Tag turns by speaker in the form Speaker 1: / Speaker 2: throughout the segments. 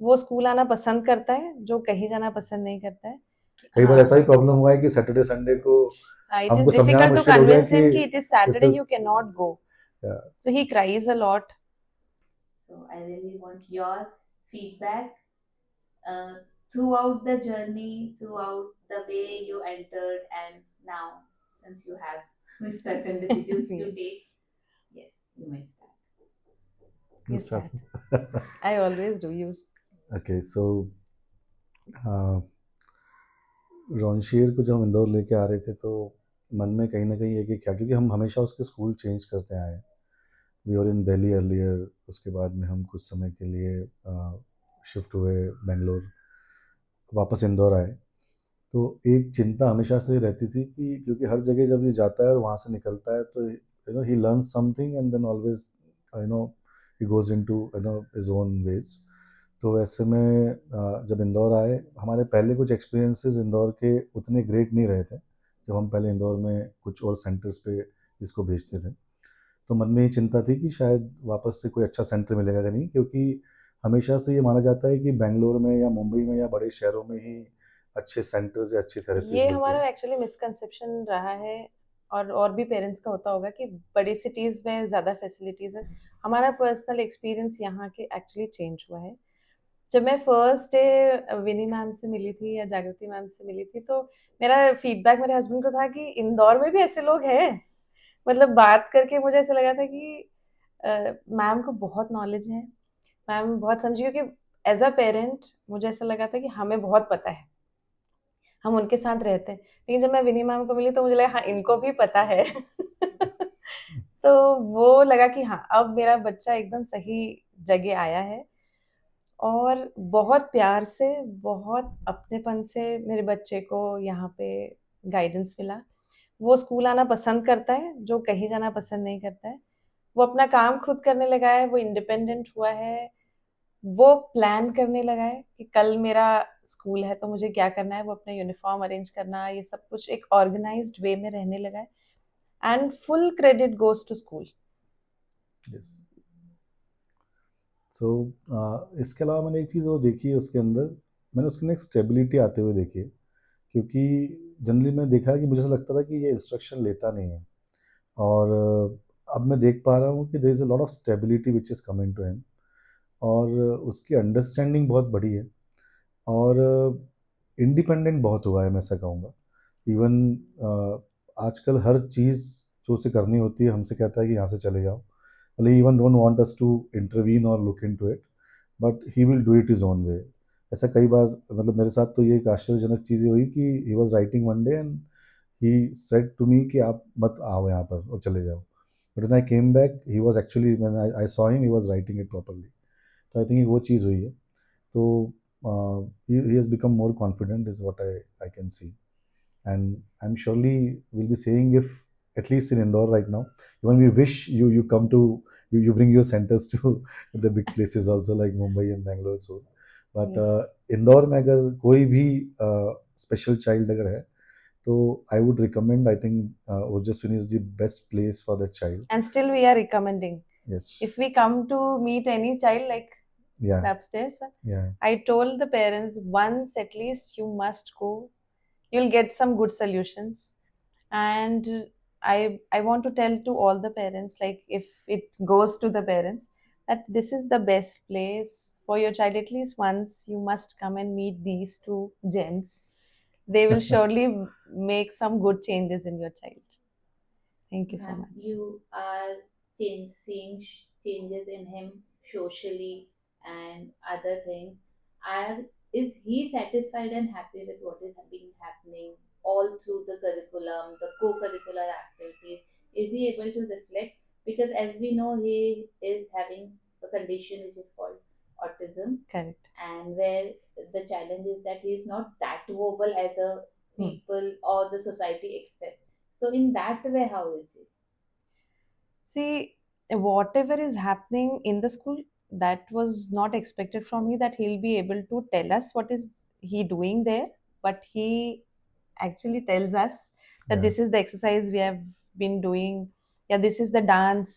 Speaker 1: वो स्कूल आना पसंद करता है, जो कहीं जाना पसंद नहीं करता है।
Speaker 2: कई बार ऐसा
Speaker 1: हाँ,
Speaker 2: भी प्रॉब्लम हुआ है कि सैटरडे संडे को
Speaker 1: it
Speaker 2: हमको
Speaker 1: is
Speaker 2: समझाना
Speaker 1: difficult to
Speaker 2: मुश्किल हो गया
Speaker 1: convince
Speaker 2: कि
Speaker 1: him कि it is
Speaker 2: it's
Speaker 1: Saturday, you cannot go.
Speaker 2: A,
Speaker 1: So he cries a lot.
Speaker 3: So I really want your feedback uh, throughout the journey, throughout the way you entered, and now since you have certain decisions to take,
Speaker 1: Yes,
Speaker 3: yes, you may start.
Speaker 1: you start. I always do. You.
Speaker 2: Okay so रॉनशेर को जब हम इंदौर लेके आ रहे थे तो मन में कहीं ना कहीं है कि क्या, क्योंकि हम हमेशा उसके स्कूल चेंज करते आए हैं। We are in Delhi earlier, उसके बाद में हम कुछ समय के लिए शिफ्ट हुए बेंगलोर, वापस इंदौर आए। तो एक चिंता हमेशा से रहती थी कि क्योंकि हर जगह जब ये जाता है और वहाँ से निकलता है तो he learn something and then always you know he goes into his own ways. तो ऐसे में जब इंदौर आए, हमारे पहले कुछ एक्सपीरियंसेस इंदौर के उतने ग्रेट नहीं रहे थे जब हम पहले इंदौर में कुछ और सेंटर्स पे इसको भेजते थे। तो मन में ये चिंता थी कि शायद वापस से कोई अच्छा सेंटर मिलेगा कि नहीं, क्योंकि हमेशा से ये माना जाता है कि बेंगलोर में या मुंबई में या बड़े शहरों में ही अच्छे सेंटर्स या अच्छी थेरेपीज
Speaker 1: ये
Speaker 2: मिलती
Speaker 1: हमारा
Speaker 2: हैं।
Speaker 1: एक्चुअली मिसकंसेप्शन रहा है, और भी पेरेंट्स का होता होगा कि बड़ी सिटीज में ज़्यादा फैसिलिटीज़ है। हमारा पर्सनल एक्सपीरियंस यहाँ के एक्चुअली चेंज हुआ है। जब मैं फर्स्ट डे विनी मैम से मिली थी या जागृति मैम से मिली थी, तो मेरा फीडबैक मेरे हस्बैंड को था कि इंदौर में भी ऐसे लोग हैं। मतलब बात करके मुझे ऐसा लगा था कि मैम को बहुत नॉलेज है, मैम बहुत समझी हो, कि एज अ पेरेंट मुझे ऐसा लगा था कि हमें बहुत पता है, हम उनके साथ रहते हैं। लेकिन जब मैं विनी मैम को मिली तो मुझे लगा हाँ, इनको भी पता है। तो वो लगा कि हाँ, अब मेरा बच्चा एकदम सही जगह आया है। और बहुत प्यार से, बहुत अपनेपन से मेरे बच्चे को यहाँ पे गाइडेंस मिला। वो स्कूल आना पसंद करता है, जो कहीं जाना पसंद नहीं करता है। वो अपना काम खुद करने लगा है, वो इंडिपेंडेंट हुआ है। वो प्लान करने लगा है कि कल मेरा स्कूल है तो मुझे क्या करना है, वो अपना यूनिफॉर्म अरेंज करना, ये सब कुछ एक ऑर्गेनाइज्ड वे में रहने लगा है। And full credit goes to school.
Speaker 2: Yes. So इसके अलावा मैंने एक चीज़ और देखी है उसके अंदर, मैंने उसके अंदर एक स्टेबिलिटी आते हुए देखी है। क्योंकि जनरली मैंने देखा है कि मुझे ऐसा लगता था कि ये इंस्ट्रक्शन लेता नहीं है, और अब मैं देख पा रहा हूँ कि there is a lot of stability which is coming to him, और उसकी अंडरस्टैंडिंग बहुत बड़ी है, और इंडिपेंडेंट बहुत हुआ है, मैं ऐसा कहूँगा। इवन आजकल हर चीज़ जो उसे करनी होती है हमसे कहता है कि यहाँ से चले जाओ, मतलब even don't want us to intervene और look into it, but he will do it is own way. ऐसा कई बार, मतलब मेरे साथ तो ये एक आश्चर्यजनक चीज़ हुई कि he was writing one day and he said to me कि आप मत आओ यहाँ पर और चले जाओ, but when I came back he was actually, when I saw him he was writing it properly. तो आई थिंक वो चीज़ हुई है। तो he has become more confident is what I can see, and I'm surely will be saying, if at least in Indore right now, even we wish you come to, you bring your centers to the big places also like Mumbai and Bangalore so, but
Speaker 1: Yes.
Speaker 2: Indore में अगर कोई भी special child अगर है तो I would recommend, I think Ojaswini is the best place for that child.
Speaker 1: And still we are recommending.
Speaker 2: Yes.
Speaker 1: If we come to meet any child like
Speaker 2: या
Speaker 1: the upstairs one,
Speaker 2: या
Speaker 1: I told the parents once at least you must go. You'll get some good solutions. And I want to tell to all the parents, like if it goes to the parents, that this is the best place for your child. At least once you must come and meet these two gems. They will surely make some good changes in your child. Thank you so
Speaker 3: Ma'am,
Speaker 1: much.
Speaker 3: you are seeing changes in him socially and other things. Are is he satisfied and happy with what is been happening all through the curriculum, the co-curricular activities? Is he able to reflect? Because as we know, he is having a condition which is called autism,
Speaker 1: Correct.
Speaker 3: and where the challenge is that he is not that verbal as a people or the society expect. So in that way, how is he?
Speaker 1: See, whatever is happening in the school, that was not expected from me that he'll be able to tell us what is he doing there, but he actually tells us that
Speaker 2: या
Speaker 1: this is the exercise we have been doing. Yeah, this is the dance,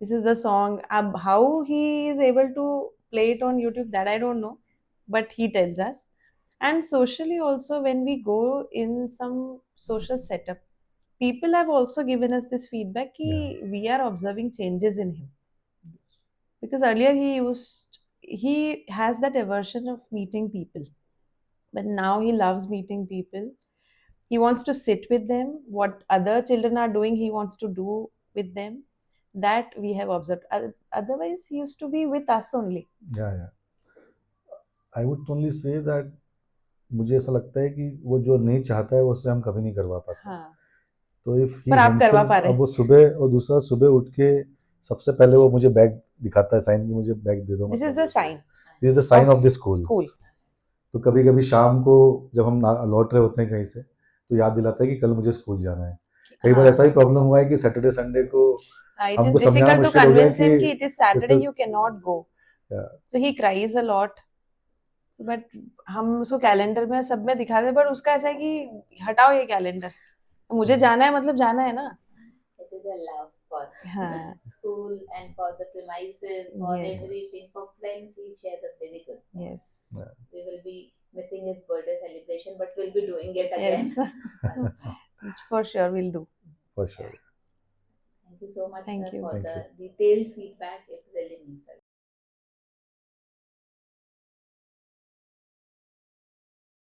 Speaker 1: this is the song. How he is able to play it on YouTube, that I don't know. but he tells us. And socially also, when we go in some social setup, people have also given us this feedback ki we are observing changes in him, because earlier he has that aversion of meeting people, but now he loves meeting people. He wants to sit with them. What other children are doing, he wants to do with them. That we have observed. Otherwise, he used to be with us only.
Speaker 2: या I would only say that मुझे ऐसा लगता है कि वो जो नहीं चाहता है वो उससे हम कभी नहीं करवा पाते।
Speaker 1: हाँ,
Speaker 2: तो इफ ही
Speaker 1: पर आप करवा
Speaker 2: हिमसेल्फ
Speaker 1: पा रहे
Speaker 2: अब वो सुबह और दूसरा सुबह उठ के सबसे पहले वो मुझे बैग दिखाता है, साइन की मुझे बैग दे दो,
Speaker 1: दिस
Speaker 2: मतलब
Speaker 1: is the sign
Speaker 2: this is the sign of the school.
Speaker 1: School.
Speaker 2: तो कभी कभी शाम को जब हम लौट रहे होते हैं कहीं से तो याद दिलाता है कि कल मुझे स्कूल जाना है। कई बार ऐसा ही प्रॉब्लम हुआ है कि सैटरडे संडे को
Speaker 1: It is
Speaker 2: हमको समझाना
Speaker 1: difficult to
Speaker 2: मुश्किल हो गया
Speaker 1: convince him कि
Speaker 2: कि
Speaker 1: it is Saturday,
Speaker 2: this is-
Speaker 1: you cannot go.
Speaker 2: Yeah.
Speaker 1: So he cries a lot. So but हम उसको कैलेंडर में सब में दिखाते, बट उसका ऐसा है कि हटाओ ये कैलेंडर, मुझे जाना है मतलब जाना है ना.
Speaker 3: It is a love for
Speaker 1: हाँ.
Speaker 3: school and for the premises, for
Speaker 1: Yes.
Speaker 3: everything, for friends. He shares a very good.
Speaker 1: Yes.
Speaker 2: Yeah.
Speaker 3: We will be missing his birthday celebration, but we'll be doing it again.
Speaker 1: Yes. For sure we'll do.
Speaker 2: For sure.
Speaker 3: Thank you so much,
Speaker 1: Thank
Speaker 3: sir,
Speaker 1: you.
Speaker 3: for
Speaker 2: Thank
Speaker 3: the
Speaker 2: you.
Speaker 3: detailed feedback. It really means a lot.